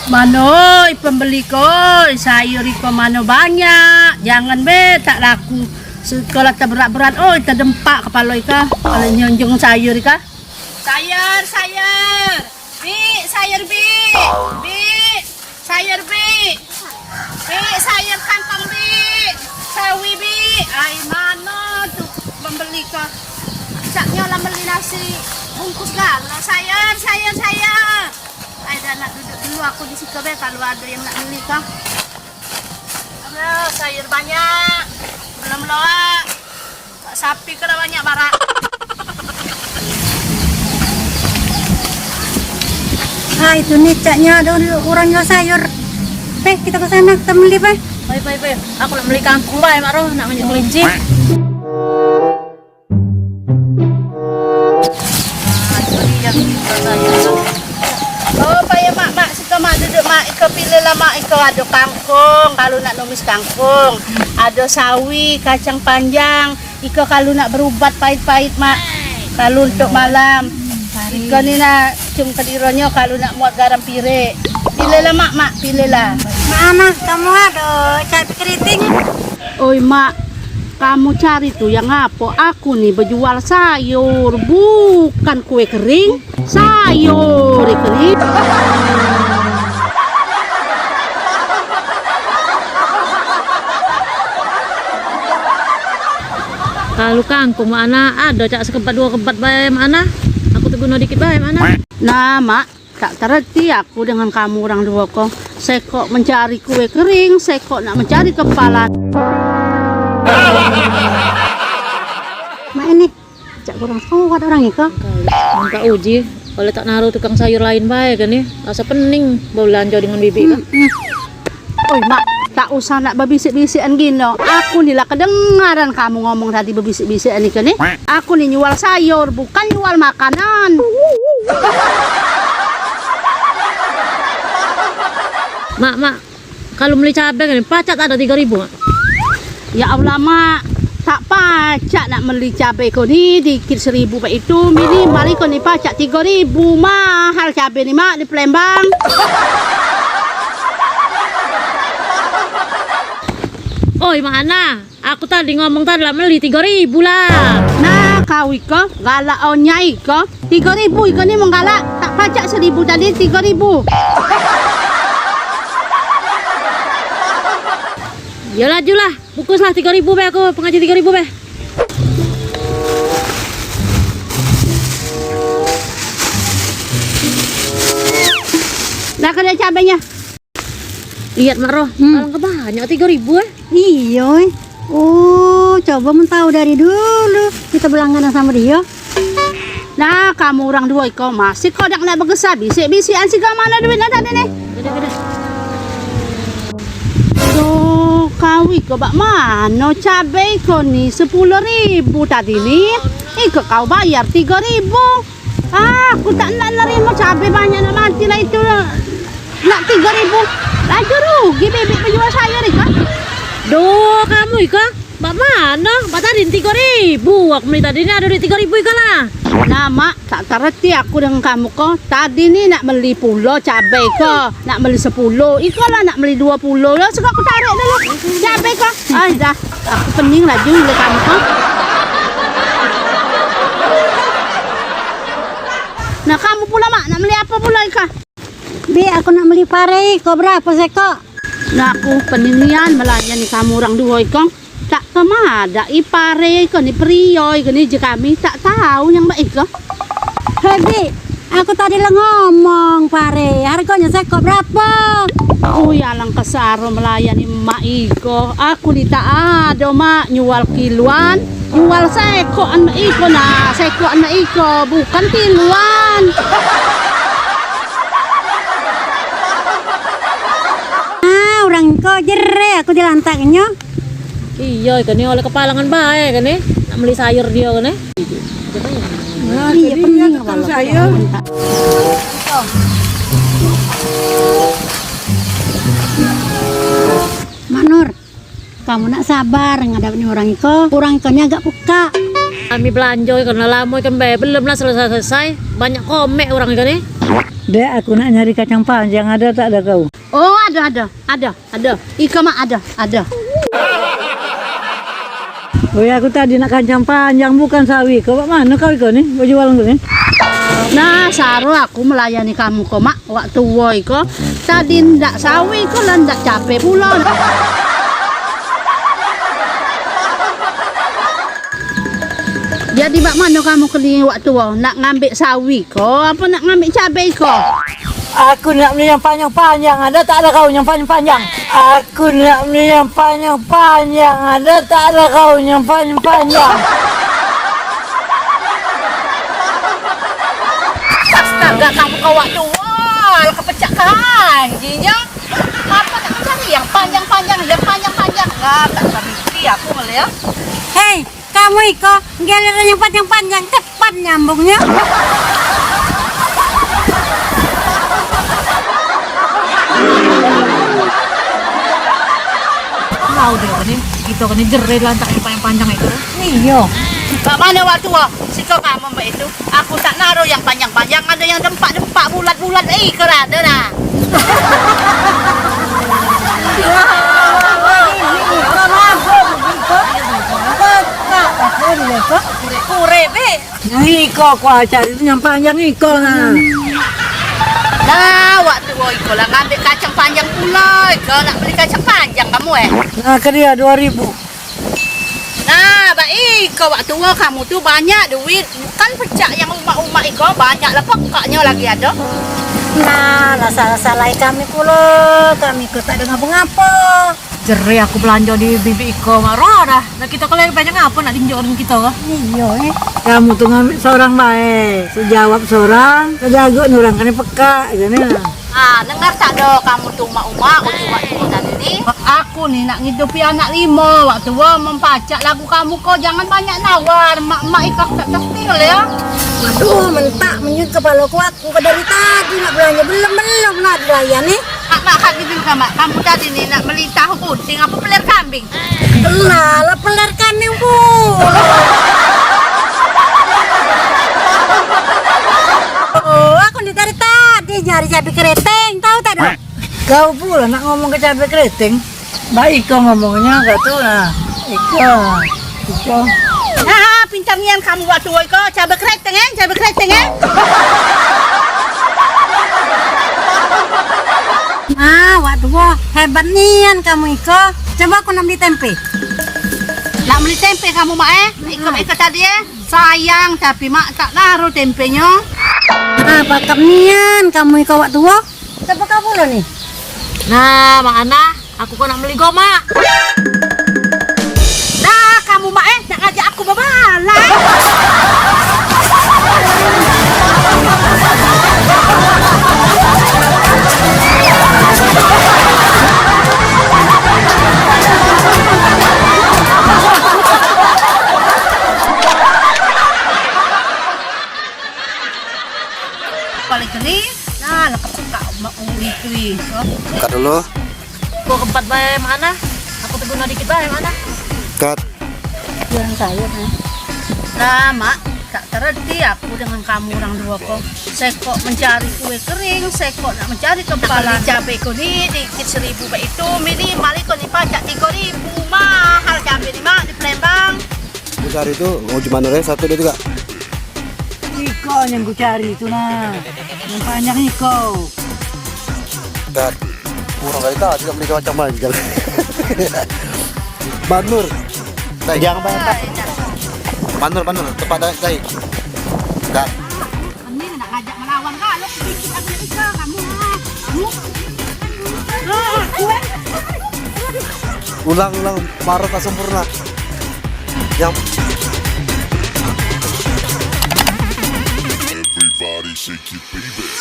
Mano, pembeli ko, sayur ko mano banyak. Jangan be tak laku. Sekolah tak berat-berat, oh kita dempak kepala ka. Kalau nyonjong sayur ka. Sayur, sayur. Bi, sayur bi. Bi, sayur bi. Bi, sayur kangkung bi. Sawi bi. Ay mano tuh pembeli ko. Saknya lah beli nasi bungkus lah. Sayur, sayur, sayur. Ay, nak duduk dulu aku di situ be kalau ada yang nak beli kah. Aduh, sayur banyak. Belum loa. Sapi kena banyak barak. Ah, itu nih caknya ada orangnya sayur. Pe, kita ke sana kita beli, Pe. Baik. Aku nak beli kangkung bae, Mak Roh, nak banyak kelinci. Oh, payah mak, sika mak duduk mak, ika pilih lah mak, ika ada kangkung, kalau nak numis kangkung, ada sawi, kacang panjang, ika kalau nak berubat pahit-pahit mak, kalau untuk malam, ika ni nak cium kedironyo kalau nak muat garam pire, pilih lah mak, pilih lah. Mana kamu ada cari keriting? Oi mak, kamu cari tuh yang apa? Aku nih berjual sayur, bukan kue kering. Sayur kering. Kalau kangkung mana ada cak sekepat dua kepat bae mana? Aku teguna dikit bae mana? Nah mak, tak terhenti aku dengan kamu orang dua kok. Saya kok mencari kue kering, saya kok nak mencari kepala. Mak ini cak kurang kuat orang ini kok. Angka uji, kalau tak naruh tukang sayur lain baik kan ya, rasa pening bau belanja dengan bibi kan. Oi mak, tak usah nak berbisik-bisikan gini. Aku nih lah kedengaran kamu ngomong tadi berbisik-bisikan ini kan ya. Aku nih jual sayur, bukan jual makanan. Mak, kalau beli cabai kan pacak tak ada 3.000 mak? Ya Allah mak, tak pacak nak beli cabai kau ni dikit 1.000 pak itu minimal kau ni pacak 3.000 mahal cabai ni mak di Palembang. Oi mana? Aku tadi ngomong tadi lah beli 3.000 lah. Nah kau iko galak onya iko 3.000 iko ni menggalak tak pacak 1.000 tadi 3.000. Ya lajulah, bungkuslah 3.000 be aku pengaji 3.000 be. Nah kada cabainya. Lihat Mak Roh, kalau kebanyak 3.000 Iya. Oh, coba mau tahu dari dulu. Kita berlangganan sama dia. Nah kamu orang dua iko masih kodak nak bergesah bisik-bisikan sih mana duit ada nih. Beda. Tuh kau iko bak mana cabai kau ni 10.000 tadi nih. Iko kau bayar 3.000. Aku tak nak nerima cabai banyak nak mati lah itu. Nak 3.000. Laju rugi bebek penjual sayur iko. Duh, kamu iko? Mbak mana? Mbak tadi 3.000. Aku beli tadi ini ada di 3.000 iko lah. Nah mak, tak terhenti aku dengan kamu kok. Tadi nih nak beli 10 cabai kok. Nak beli 10. Iko lah nak beli 20. Lah suka aku tarik dulu cabai kok. Ah dah, aku pening laju oleh kamu kok. Nah kamu pula mak, nak beli apa pula iko? Bi, aku nak beli pare, kok berapa seko? Nah aku peningian melayani kamu orang dua iko. Tak kemada ipare iko ni prio iko ni je kami tak tahu yang baik iko. Hei Bi, aku tadi lah ngomong pare, harganya seko berapa? Oh ya lang kasaro melayani mak iko. Aku ni tak ada mak nyual kiluan, nyual sekoan mak iko nah, sekoan mak iko bukan kiluan. Orang kok jere aku dilantaknya. Iya, kan oleh kepalangan baik kan nak beli sayur dia kan Iya, pening kalau sayur. kamu nak sabar ngadapin orang iko. Orang ikonya agak peka. Kami belanja karena lama ikan belum lah selesai. Banyak komek orang ikan nih. Dek, aku nak nyari kacang panjang, ada tak ada kau? Oh, ada. Iko mah ada. Oh ya, aku tadi nak kacang panjang bukan sawi. Kau mana kau iko nih? Baju walong nih? Nah, saru aku melayani kamu kok, Mak. Waktu woi kok tadi ndak sawi kok lah ndak capek pula. Jadi mak mana kamu keliling waktu wo? Nak ngambil sawi kok apa nak ngambil cabai kok? Aku nak beli yang panjang-panjang, ada tak ada kau yang panjang-panjang? Aku nak beli yang panjang-panjang, ada tak ada kau yang panjang-panjang? Astaga, kamu kau waktu wah, kepecah kanjinya. Apa nak mencari yang panjang-panjang, Enggak bisa aku melihat. Hei, kamu iko, giliran yang panjang-panjang, cepat nyambungnya. Tahu deh kan ini jerit lantak yang panjang itu. Iya. Kak mana waktu wo? Siko kamu mbak itu. Aku tak naruh yang panjang-panjang, ada yang dempak-dempak bulat-bulat. Kerada nah. Kurebe. Iko kau cari itu yang panjang iko nah. Nah, waktu wo iko lah ngambil kacang panjang pula. Iko nak beli kacang panjang kamu Nah, ke dia 2.000. Nah, baik. Iko waktu wo kamu tuh banyak duit. Bukan pecah yang umak-umak iko banyak lah pekaknya lagi ada. Nah, salah kami pula. Kami ikut tak ada ngapa-ngapa. Jere aku belanja di bibi Iko marah dah. Nah kita kalau banyak apa nak tinjau orang kita kah? Iya. Kamu tuh ngambil seorang baik. Sejawab seorang, kejago orang kan peka, gini lah. Ah, dengar tak do kamu tuh umak-umak waktu tadi ni. Aku nih nak ngidupi anak 5 waktu wo mempacak lagu kamu kok jangan banyak nawar. Mak ikak tak testil ya. Aduh, mentak menyut kepala kuat. Aku dari tadi nak belanja belum nak dilayan nih. Mak kak gitu sama kamu tadi nih nak beli tahu kucing apa pelir kambing. Lah peler kambing bu. Oh, aku dari tadi nyari cabai keriting, tahu tak dong? Kau pula nak ngomong ke cabai keriting? Baik kau ngomongnya gak tuh nah. Iko. Ah, pintar nian kamu waktu wo iko cabai keriting Ah, waduh, wah, hebat nian kamu Iko. Coba aku nak beli tempe. Nak beli tempe kamu mak Iko tadi sayang tapi mak tak naruh tempenya. Ah, pakam nian kamu Iko waktu wah. Coba kamu lo nih. Nah, Mak Ana, aku kok nak beli goma. Nah, kamu mak nak ngajak aku babalai. Paling gini, nah lekas suka mau itu Cut dulu. Gua keempat bae Mak Ana. Aku teguna dikit bae Mak Ana. Cut. Jangan sayur nih. Nah mak, tak terhenti aku dengan kamu orang dua kok. Saya kok mencari kue kering, saya kok nak mencari kepala cabai kuning dikit 1.000 baik itu minimal kok nih pajak 3.000 mahal cabai nih mak di Palembang. Besar itu mau gimana ya? 1, 2, 3. Iko yang ku cari itu nah. Yang panjang Iko. Cut. Kurang kali tadi tidak beli macam panjang. Banur. Jangan banyak. Banur, tepat dari. Cut. Ini nak ngajak melawan kalau sedikit aku bisa kamu. Kue. Ulang marah tak sempurna. Yang Everybody shake your baby.